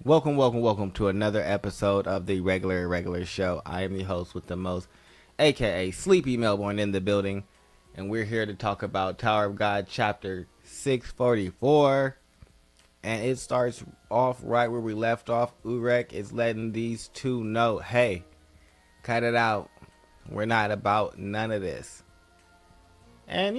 Welcome to another episode of the Irregular Show. I am the host with the most, aka Sleepy Melbourne in the building, and we're here to talk about Tower of God chapter 644. And it starts off right where we left off. Urek is letting these two know, hey, cut it out. We're not about none of this. And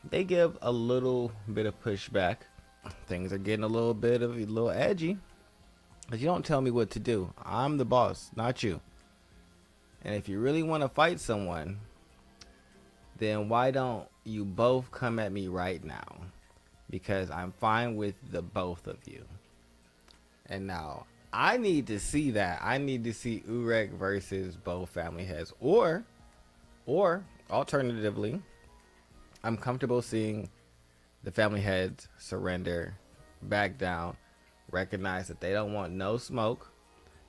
they give a little bit of pushback. Things are getting a little edgy. But you don't tell me what to do. I'm the boss, not you. And if you really want to fight someone, then why don't you both come at me right now? Because I'm fine with the both of you. And now, I need to see that. I need to see Urek versus both family heads. Or alternatively, I'm comfortable seeing the family heads surrender, back down, recognize that they don't want no smoke,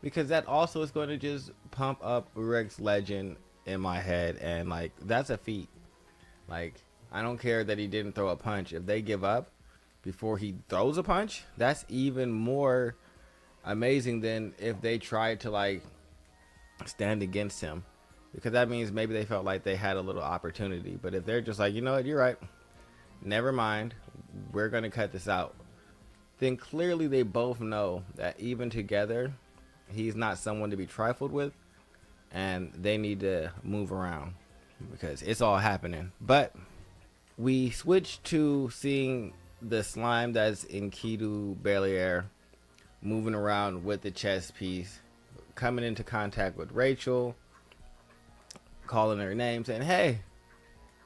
because that also is going to just pump up Urek's legend in my head, and like that's a feat. Like, I don't care that he didn't throw a punch. If they give up before he throws a punch, that's even more amazing than if they tried to like stand against him, because that means maybe they felt like they had a little opportunity. But if they're just like, you know what, you're right, never mind, we're gonna cut this out, then clearly they both know that even together, he's not someone to be trifled with, and they need to move around because it's all happening. But we switch to seeing the slime that's in Iniduo Belair moving around with the chess piece, coming into contact with Rachel, calling her name, saying, hey.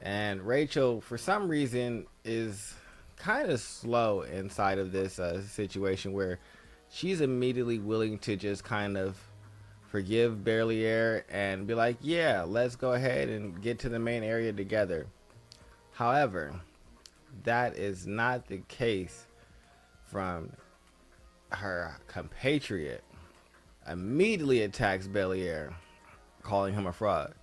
And Rachel, for some reason, is kind of slow inside of this situation, where she's immediately willing to just kind of forgive Berlier and be like, yeah, let's go ahead and get to the main area together. However, that is not the case from her compatriot. Immediately attacks Berlier, calling him a fraud.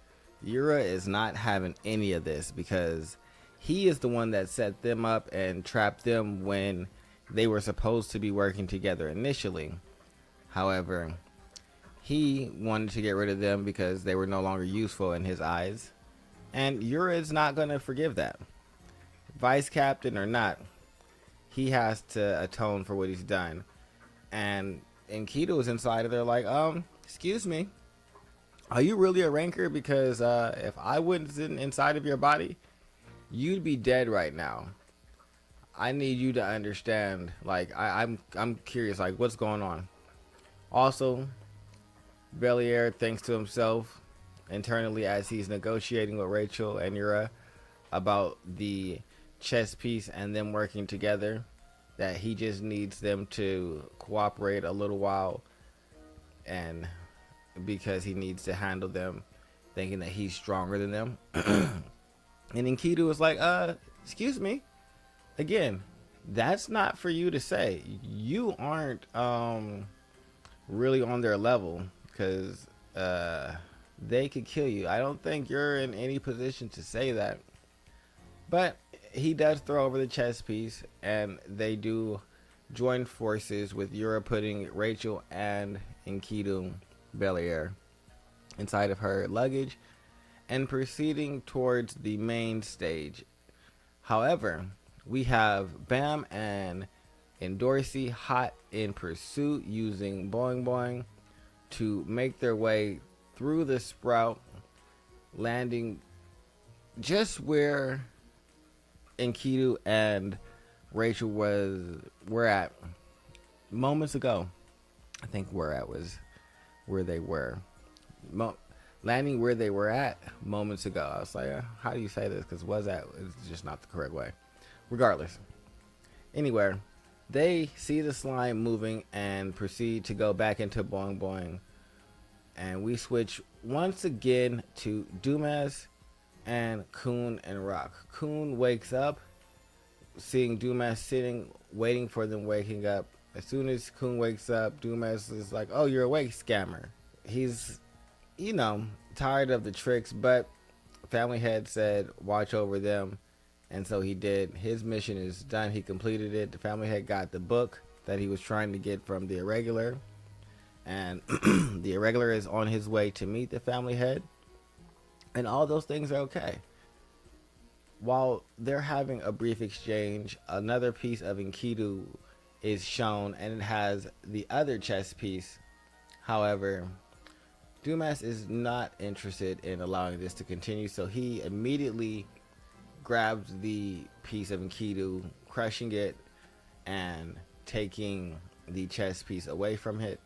Yura is not having any of this, because he is the one that set them up and trapped them when they were supposed to be working together initially. However, he wanted to get rid of them because they were no longer useful in his eyes. And Yura is not going to forgive that. Vice captain or not, he has to atone for what he's done. And Enkidu is inside of there like, excuse me, are you really a ranker? Because if I wasn't inside of your body, you'd be dead right now. I need you to understand. Like, I'm curious. Like, what's going on? Also, Belair thinks to himself internally as he's negotiating with Rachel and Yura about the chess piece and them working together, that he just needs them to cooperate a little while, and because he needs to handle them, thinking that he's stronger than them. And Enkidu was like, excuse me. Again, that's not for you to say. You aren't really on their level, because they could kill you. I don't think you're in any position to say that. But he does throw over the chess piece, and they do join forces, with Yura putting Rachel and Enkidu Belair inside of her luggage and proceeding towards the main stage. However, we have Bam and Endorsi hot in pursuit, using Boing Boing to make their way through the sprout, landing just where Enkidu and Rachel were at moments ago. I think was where they were. Landing where they were at moments ago. I was like, how do you say this? Because it's just not the correct way. Regardless. Anywhere, they see the slime moving and proceed to go back into Boing Boing. And we switch once again to Dumas and Kun and Rock. Kun wakes up, seeing Dumas sitting, waiting for them waking up. As soon as Kun wakes up, Dumas is like, oh, you're awake, scammer. He's, tired of the tricks, but Family Head said, watch over them. And so he did. His mission is done. He completed it. The Family Head got the book. that he was trying to get from the Irregular, and the Irregular is on his way to meet the family head, and all those things are okay. While they're having a brief exchange, another piece of Enkidu is shown, and it has the other chess piece. However, Dumas is not interested in allowing this to continue, so he immediately grabs the piece of Enkidu, crushing it and taking the chess piece away from it,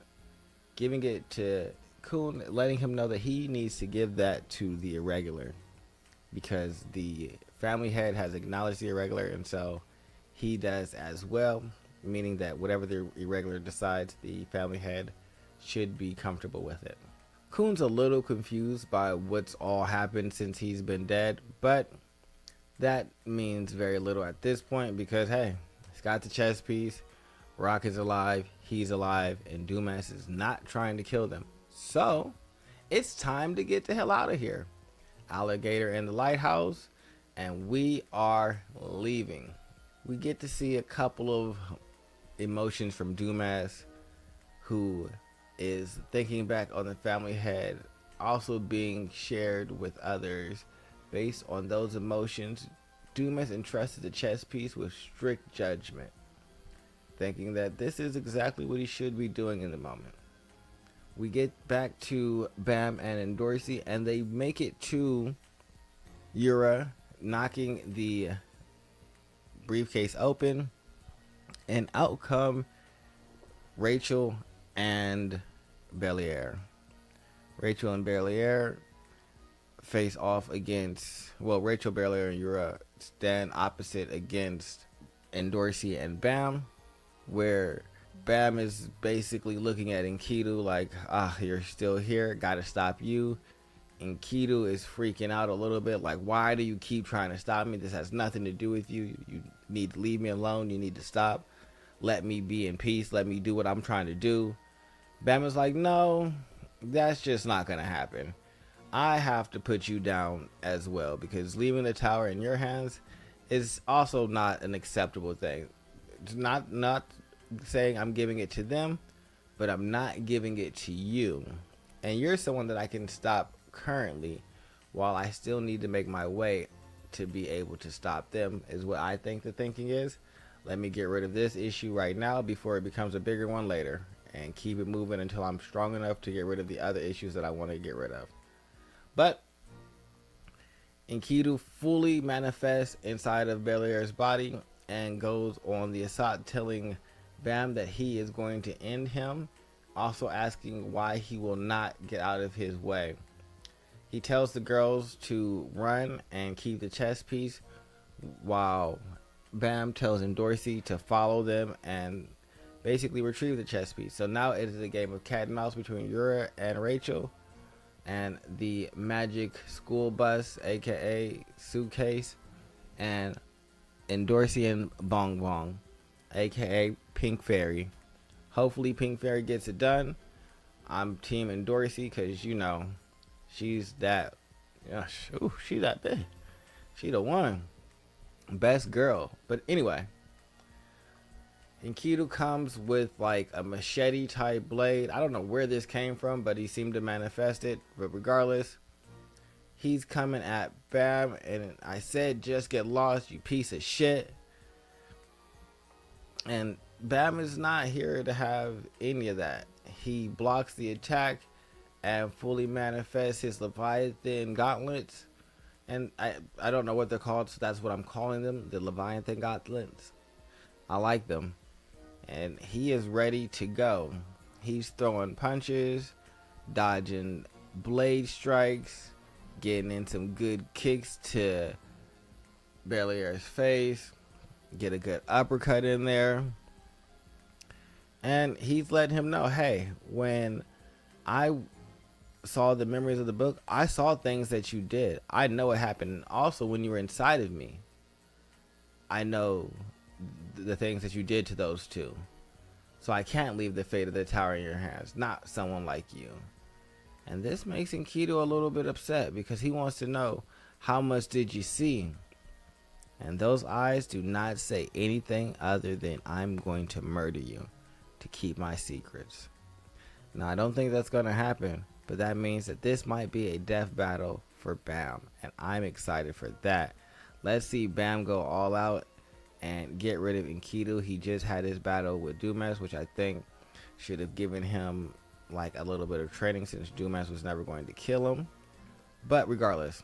giving it to Kun, letting him know that he needs to give that to the Irregular because the family head has acknowledged the Irregular, and so he does as well, meaning that whatever the Irregular decides, the family head should be comfortable with it. Kun's a little confused by what's all happened since he's been dead, but that means very little at this point because, hey, he's got the chess piece, Rock is alive, he's alive, and Dumas is not trying to kill them. So, it's time to get the hell out of here. Alligator in the lighthouse, and we are leaving. We get to see a couple of emotions from Dumas, who is thinking back on the family head, also being shared with others. Based on those emotions, Dumas entrusted the chess piece with strict judgment, thinking that this is exactly what he should be doing in the moment. We get back to Bam and Endorsi, and they make it to Yura, knocking the briefcase open, and out come Rachel and Belair. Rachel and Belair face off against, well, Rachel, Belair, and Yura stand opposite against Endorsi and Bam, where Bam is basically looking at Enkidu like, you're still here, gotta stop you. Enkidu is freaking out a little bit, like, why do you keep trying to stop me? This has nothing to do with you. You need to leave me alone. You need to stop. Let me be in peace. Let me do what I'm trying to do. Bam is like, no, that's just not gonna happen. I have to put you down as well, because leaving the tower in your hands is also not an acceptable thing. It's not saying I'm giving it to them, but I'm not giving it to you. And you're someone that I can stop currently, while I still need to make my way to be able to stop them, is what I think the thinking is. Let me get rid of this issue right now before it becomes a bigger one later, and keep it moving until I'm strong enough to get rid of the other issues that I want to get rid of. But Enkidu fully manifests inside of Belair's body and goes on the assault, telling Bam that he is going to end him, also asking why he will not get out of his way. He tells the girls to run and keep the chess piece, while Bam tells Endorsi to follow them and basically retrieve the chess piece. So now it is a game of cat and mouse between Yura and Rachel, and the magic school bus, aka suitcase, and Endorsi and Bong Bong, aka Pink Fairy. Hopefully Pink Fairy gets it done. I'm team Endorsi because, you know, she's that, she's that big. She the one. Best girl. But anyway, Enkidu comes with like a machete type blade. I don't know where this came from, but he seemed to manifest it. But regardless, he's coming at Bam, and I said, just get lost, you piece of shit. And Bam is not here to have any of that. He blocks the attack and fully manifests his Leviathan gauntlets. And I don't know what they're called, so that's what I'm calling them, the Leviathan gauntlets. I like them. And he is ready to go. He's throwing punches, dodging blade strikes, getting in some good kicks to Belair's face, get a good uppercut in there. And he's letting him know, hey, when I saw the memories of the book, I saw things that you did. I know what happened. Also, when you were inside of me, I know the things that you did to those two. So I can't leave the fate of the tower in your hands. Not someone like you. And this makes Enkidu a little bit upset, because he wants to know, how much did you see? And those eyes do not say anything other than I'm going to murder you to keep my secrets. Now, I don't think that's going to happen, but that means that this might be a death battle for Bam, and I'm excited for that. Let's see Bam go all out and get rid of Enkidu. He just had his battle with Dumas, which I think should have given him like a little bit of training since Dumas was never going to kill him. But regardless,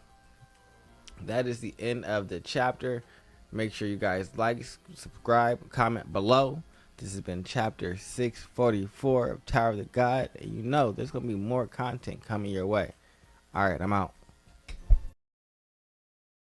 that is the end of the chapter. Make sure you guys like, subscribe, comment below. This has been chapter 644 of Tower of the God. And you know there's going to be more content coming your way. All right, I'm out.